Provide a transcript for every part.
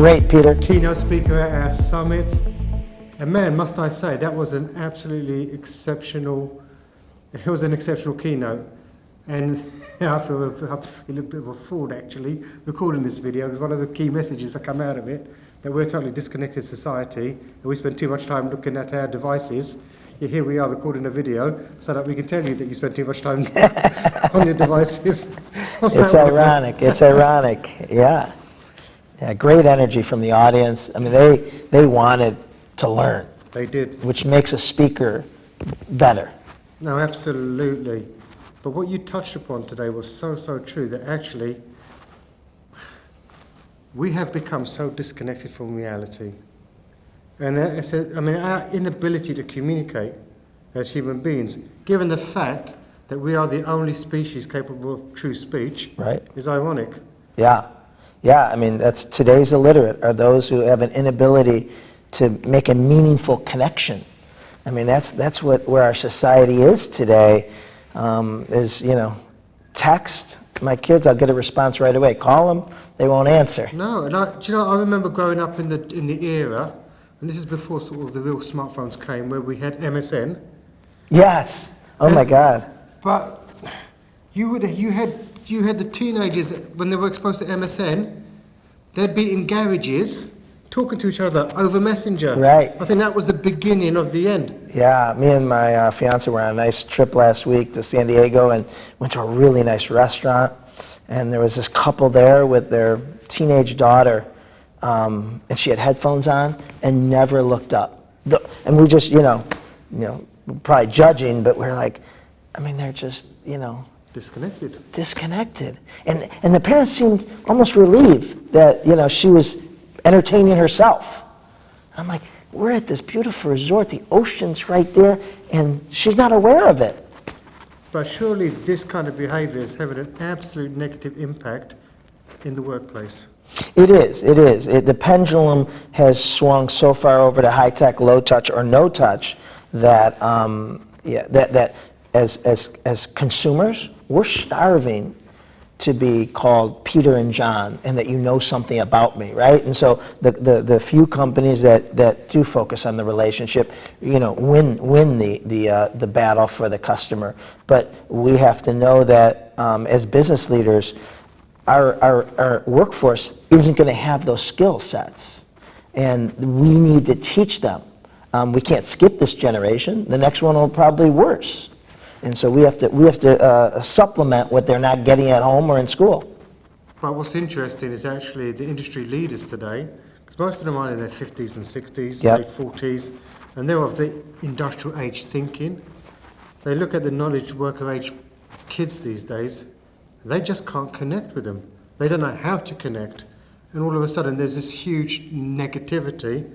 great, Peter. Keynote speaker at our summit. And man, must I say, that was an absolutely exceptional, it was an exceptional keynote. And I feel a bit of a fraud actually recording this video, because one of the key messages that come out of it, that we're a totally disconnected society, and we spend too much time looking at our devices. Here we are recording a video so that we can tell you that you spend too much time on your devices. It's ironic, it's ironic, yeah. Yeah, great energy from the audience. I mean, they wanted to learn. They did. Which makes a speaker better. No, absolutely. But what you touched upon today was so true, that actually we have become so disconnected from reality. And our inability to communicate as human beings, given the fact that we are the only species capable of true speech, right, is ironic. Yeah. Yeah, I mean, that's today's illiterate are those who have an inability to make a meaningful connection. I mean, that's where our society is today, is, text my kids, I'll get a response right away. Call them, they won't answer. No, and I remember growing up in the era, and this is before sort of the real smartphones came, where we had MSN. Yes. Oh my God. But you had the teenagers, when they were exposed to MSN, they'd be in garages talking to each other over Messenger. Right. I think that was the beginning of the end. Yeah, me and my fiance were on a nice trip last week to San Diego and went to a really nice restaurant. And there was this couple there with their teenage daughter, and she had headphones on and never looked up. And we just, probably judging, but we're like, I mean, they're just, Disconnected. And the parents seemed almost relieved that, she was entertaining herself. I'm like, we're at this beautiful resort, the ocean's right there, and she's not aware of it. But surely this kind of behavior is having an absolute negative impact in the workplace. It is. The pendulum has swung so far over to high-tech, low-touch, or no-touch that, that as consumers, we're starving to be called Peter and John, and that you know something about me, right? And so the few companies that do focus on the relationship, win the battle for the customer. But we have to know that as business leaders, our workforce isn't going to have those skill sets, and we need to teach them. We can't skip this generation. The next one will probably be worse. And so we have to supplement what they're not getting at home or in school. But what's interesting is actually the industry leaders today, because most of them are in their 50s and 60s, late 40s, and they're of the industrial age thinking. They look at the knowledge worker age kids these days, and they just can't connect with them. They don't know how to connect. And all of a sudden there's this huge negativity.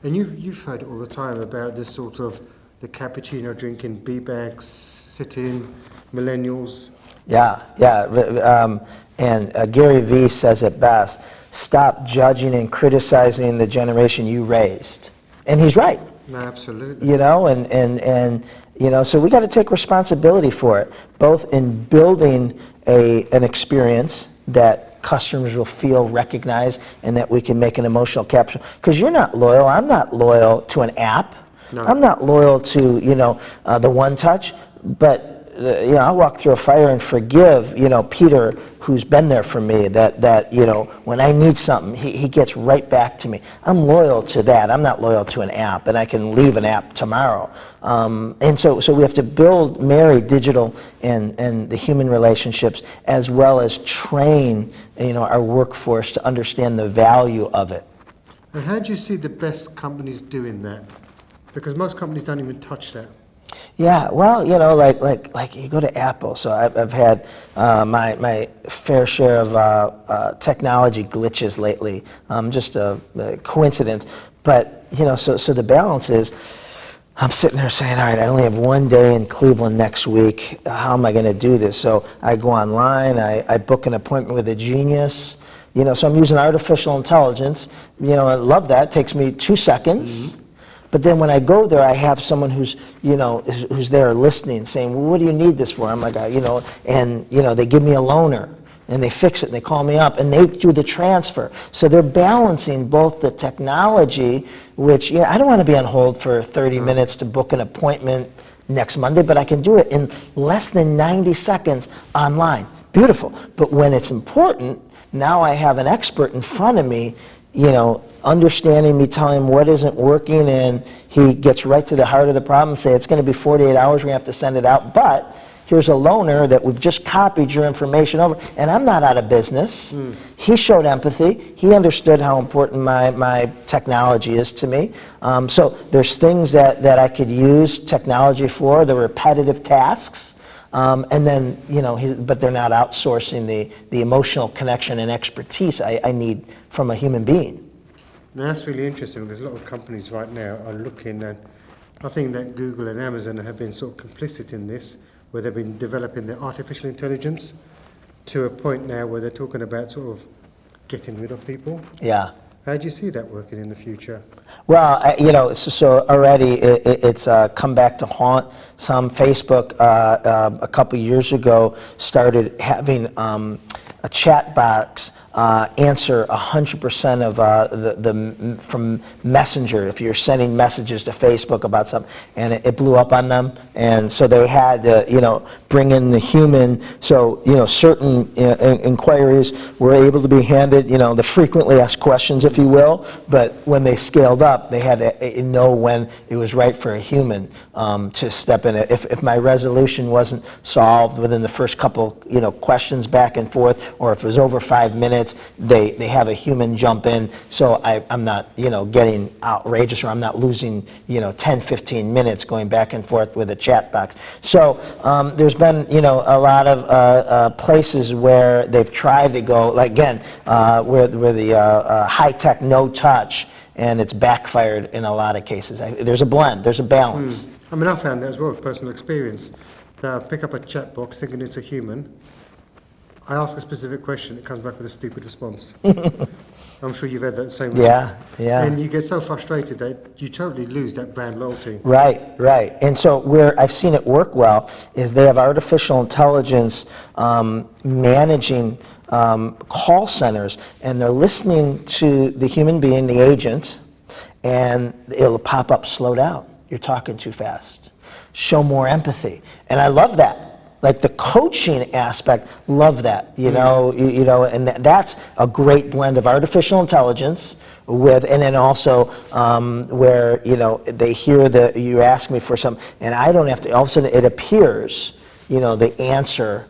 And you've heard it all the time about this sort of the cappuccino drinking, B-bags, sitting, millennials. Yeah. And Gary Vee says it best, stop judging and criticizing the generation you raised. And he's right. No, absolutely. So we got to take responsibility for it, both in building an experience that customers will feel recognized and that we can make an emotional capture. Because you're not loyal, I'm not loyal to an app. No. I'm not loyal to, the one touch, but I'll walk through a fire and forgive, Peter, who's been there for me, that when I need something, he gets right back to me. I'm loyal to that. I'm not loyal to an app, and I can leave an app tomorrow. And so we have to marry digital and the human relationships, as well as train, our workforce to understand the value of it. And how do you see the best companies doing that? Because most companies don't even touch that. Yeah, well, like you go to Apple. So I've had my fair share of technology glitches lately. Just a coincidence, but so the balance is, I'm sitting there saying, all right, I only have one day in Cleveland next week. How am I going to do this? So I go online. I book an appointment with a genius. So I'm using artificial intelligence. I love that. It takes me 2 seconds. Mm-hmm. But then when I go there, I have someone who's there listening, saying, well, what do you need this for? I'm like, and they give me a loaner. and they fix it, and they call me up, and they do the transfer. So they're balancing both the technology, which, I don't want to be on hold for 30 minutes to book an appointment next Monday, but I can do it in less than 90 seconds online. Beautiful. But when it's important, now I have an expert in front of me, understanding me, telling him what isn't working, and he gets right to the heart of the problem, say it's going to be 48 hours, we're going to have to send it out, but here's a loaner that we've just copied your information over, and I'm not out of business. He showed empathy. He understood how important my technology is to me. So there's things that I could use technology for, the repetitive tasks, and then, but they're not outsourcing the emotional connection and expertise I need from a human being. Now, that's really interesting, because a lot of companies right now are looking, and I think that Google and Amazon have been sort of complicit in this, where they've been developing their artificial intelligence to a point now where they're talking about sort of getting rid of people. Yeah. How do you see that working in the future? Well, so already it's come back to haunt some. Facebook a couple years ago started having a chat box answer 100% of from Messenger, if you're sending messages to Facebook about something, and it blew up on them, and so they had to bring in the human. So certain inquiries were able to be handed the frequently asked questions, if you will, but when they scaled up, they had to know when it was right for a human to step in. If my resolution wasn't solved within the first couple questions back and forth, or if it was over 5 minutes, they have a human jump in, so I'm not getting outrageous, or I'm not losing 10, 15 minutes going back and forth with a chat box. So there's been a lot of places where they've tried to go, like again, where the high-tech, no-touch, and it's backfired in a lot of cases. There's a blend, there's a balance. I mean, I found that as well, personal experience. That I pick up a chat box thinking it's a human. I ask a specific question, it comes back with a stupid response. I'm sure you've had that same way. Yeah. And you get so frustrated that you totally lose that brand loyalty. Right. And so where I've seen it work well is they have artificial intelligence managing call centers, and they're listening to the human being, the agent, and it'll pop up, slow down, you're talking too fast, show more empathy. And I love that. Like the coaching aspect, love that, and that's a great blend of artificial intelligence with, and then also where, they hear you ask me for something, and I don't have to, all of a sudden it appears, the answer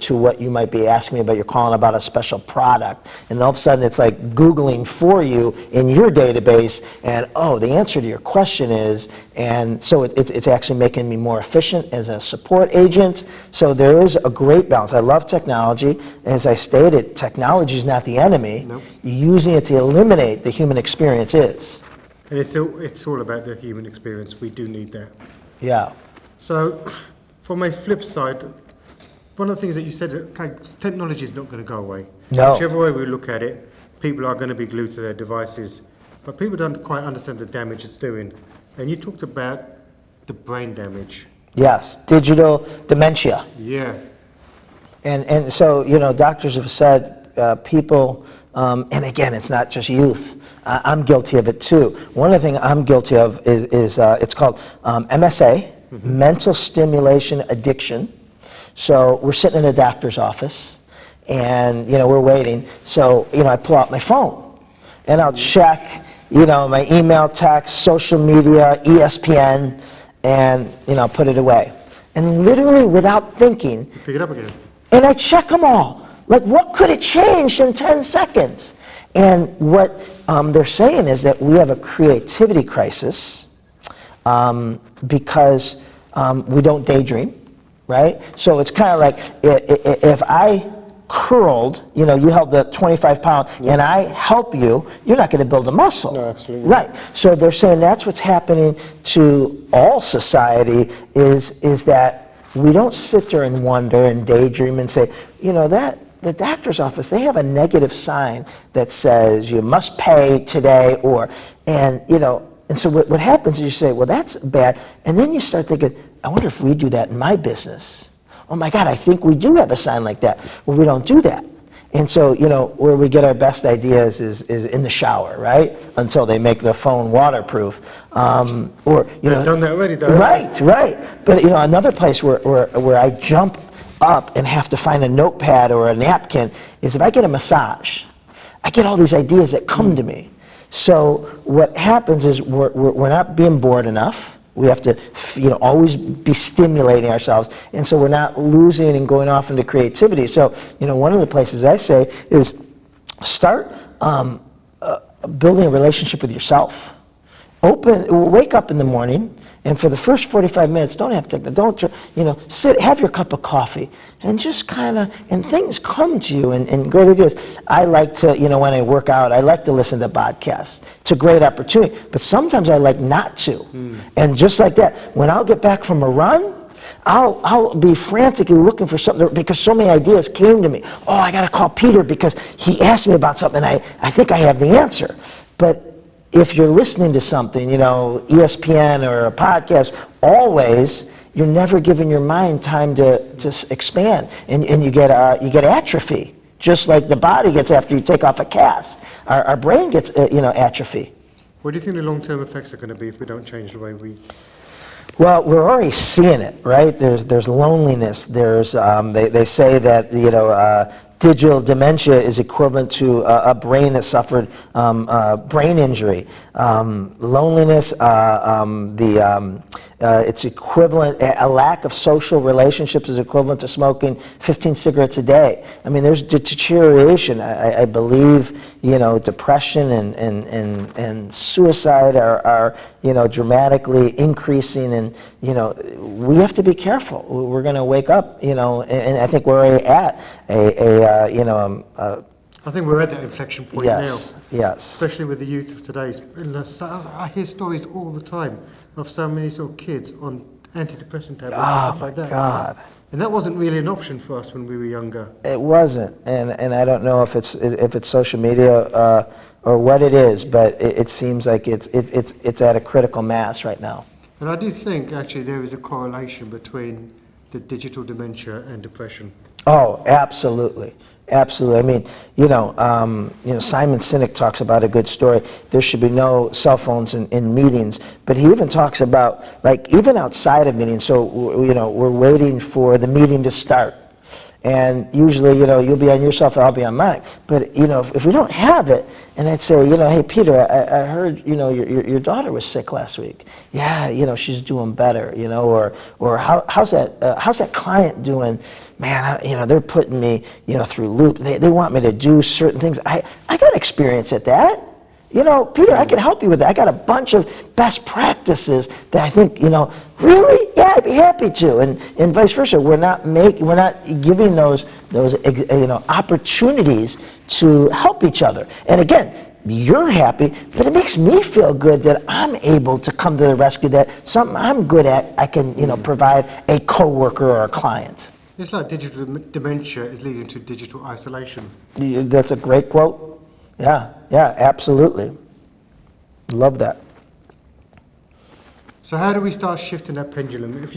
to what you might be asking me about. You're calling about a special product, and all of a sudden it's like Googling for you in your database, and the answer to your question is, and so it's actually making me more efficient as a support agent. So there is a great balance. I love technology. As I stated, technology is not the enemy. Nope. Using it to eliminate the human experience is. And it's all about the human experience. We do need that. Yeah. So, from a flip side, one of the things that you said, technology is not going to go away. No. Whichever way we look at it, people are going to be glued to their devices, but people don't quite understand the damage it's doing. And you talked about the brain damage. Yes, digital dementia. Yeah. And so, doctors have said people, and again, it's not just youth. I'm guilty of it too. One of the things I'm guilty of is it's called MSA, mental stimulation addiction. So we're sitting in a doctor's office, and we're waiting. So I pull out my phone, and I'll check my email, text, social media, ESPN, and put it away. And literally without thinking, Pick it up again. and I check them all. Like, what could it change in 10 seconds? And what they're saying is that we have a creativity crisis because we don't daydream. Right? So it's kind of like if I curled, you held the 25-pound, and I help you, you're not going to build a muscle. No, absolutely. Right. So they're saying that's what's happening to all society is that we don't sit there and wonder and daydream and say, that the doctor's office, they have a negative sign that says you must pay today, and so what happens is you say, well, that's bad, and then you start thinking, I wonder if we do that in my business. Oh my God, I think we do have a sign like that. Well, we don't do that. And so, where we get our best ideas is in the shower, right? Until they make the phone waterproof. Or, They've done that already, though. Right. But, another place where I jump up and have to find a notepad or a napkin is if I get a massage. I get all these ideas that come to me. So what happens is we're not being bored enough. We have to, always be stimulating ourselves, and so we're not losing and going off into creativity. So, one of the places I say is start building a relationship with yourself. Wake up in the morning, and for the first 45 minutes, sit, have your cup of coffee, and just and things come to you, and great ideas. I like to, when I work out, I like to listen to podcasts. It's a great opportunity, but sometimes I like not to. And just like that, when I'll get back from a run, I'll be frantically looking for something because so many ideas came to me. Oh, I got to call Peter because he asked me about something, and I think I have the answer. But if you're listening to something, ESPN or a podcast, always, you're never giving your mind time to expand, and you get atrophy, just like the body gets after you take off a cast. Our brain gets atrophy. What do you think the long-term effects are going to be if we don't change the way we? Well, we're already seeing it, right? There's loneliness. There's they say that digital dementia is equivalent to a brain that suffered brain injury. Loneliness, it's equivalent, a lack of social relationships is equivalent to smoking 15 cigarettes a day. I mean, there's deterioration. I believe, depression and suicide are dramatically increasing, and, we have to be careful. We're going to wake up, and I think we're already at I think we're at that inflection point now. Yes. Especially with the youth of today. I hear stories all the time of so many sort of kids on antidepressant tablets and stuff like that. Oh, my God. And that wasn't really an option for us when we were younger. It wasn't, and I don't know if it's social media or what it is, but it seems like it's at a critical mass right now. And I do think actually there is a correlation between the digital dementia and depression. Oh, absolutely. Absolutely. I mean, Simon Sinek talks about a good story. There should be no cell phones in meetings, but he even talks about, even outside of meetings. So, we're waiting for the meeting to start. And usually, you'll be on your cell phone, I'll be on mine. But, if we don't have it, and I'd say, hey, Peter, I heard, your daughter was sick last week. Yeah, she's doing better, or how's that client doing? Man, they're putting me, through loop. They want me to do certain things. I got experience at that. Peter, I could help you with that. I got a bunch of best practices that I think, really? Yeah, I'd be happy to. And vice versa. We're not giving those opportunities to help each other. And again, you're happy, but it makes me feel good that I'm able to come to the rescue, that something I'm good at, I can, provide a coworker or a client. It's like digital dementia is leading to digital isolation. That's a great quote. Yeah, absolutely. Love that. So how do we start shifting that pendulum? If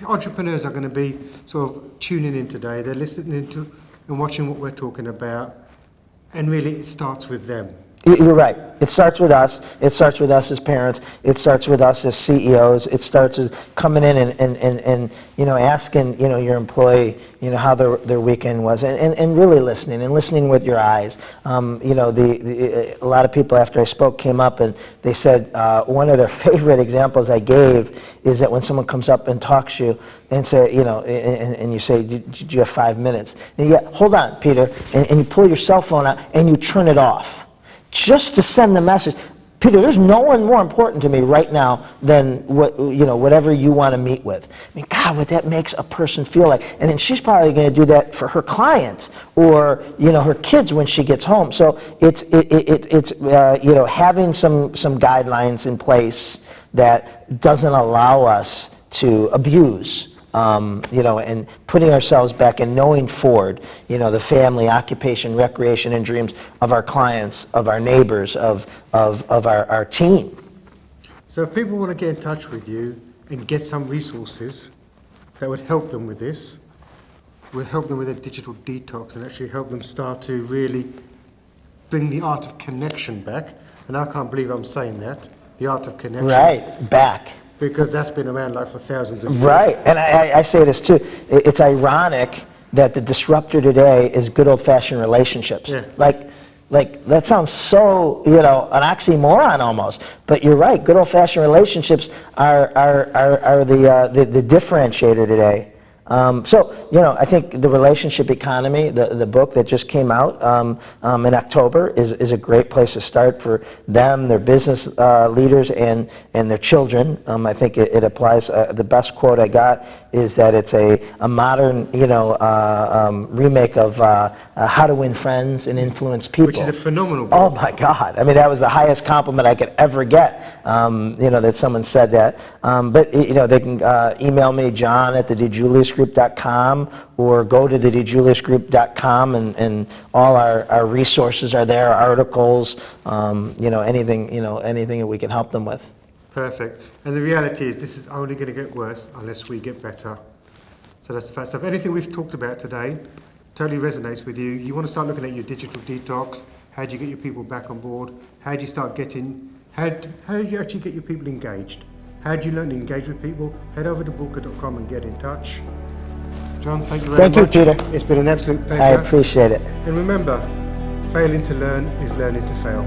entrepreneurs are going to be sort of tuning in today, they're listening to and watching what we're talking about, and really it starts with them. You're right. It starts with us. It starts with us as parents. It starts with us as CEOs. It starts with coming in and asking your employee how their weekend was, and really listening with your eyes. A lot of people after I spoke came up and they said one of their favorite examples I gave is that when someone comes up and talks to you and say and you say, "Did you have 5 minutes?" And you go, "Hold on, Peter," and you pull your cell phone out and you turn it off. Just to send the message, Peter, there's no one more important to me right now than whatever you want to meet with. I mean, God, what that makes a person feel like. And then she's probably going to do that for her clients or her kids when she gets home. So it's having some guidelines in place that doesn't allow us to abuse. And putting ourselves back and knowing forward, the family, occupation, recreation, and dreams of our clients, of our neighbors, of our team. So if people want to get in touch with you and get some resources that would help them with this, we'll help them with a digital detox and actually help them start to really bring the art of connection back. And I can't believe I'm saying that, the art of connection. Right, back. Because that's been around like for thousands of years. Right, and I say this too. It's ironic that the disruptor today is good old-fashioned relationships. Yeah. Like that sounds so, an oxymoron almost. But you're right. Good old-fashioned relationships are the differentiator today. I think the relationship economy, the book that just came out in October, is a great place to start for them, their business leaders, and their children. I think it applies. The best quote I got is that it's a modern, remake of How to Win Friends and Influence People. Which is a phenomenal book. Oh my God! I mean, that was the highest compliment I could ever get. That someone said that. But they can email me, John at the DiJuliusGroup.com, or go to the DiJuliusGroup.com, and all our resources are there, articles, anything that we can help them with. Perfect. And the reality is this is only going to get worse unless we get better. So that's the fact. So if anything we've talked about today totally resonates with you, you want to start looking at your digital detox, how do you get your people back on board, how do you start getting, how do you actually get your people engaged? How do you learn to engage with people? Head over to boolkah.com and get in touch. John, thank you very much. Thank you, Peter. It's been an absolute pleasure. I appreciate it. And remember, failing to learn is learning to fail.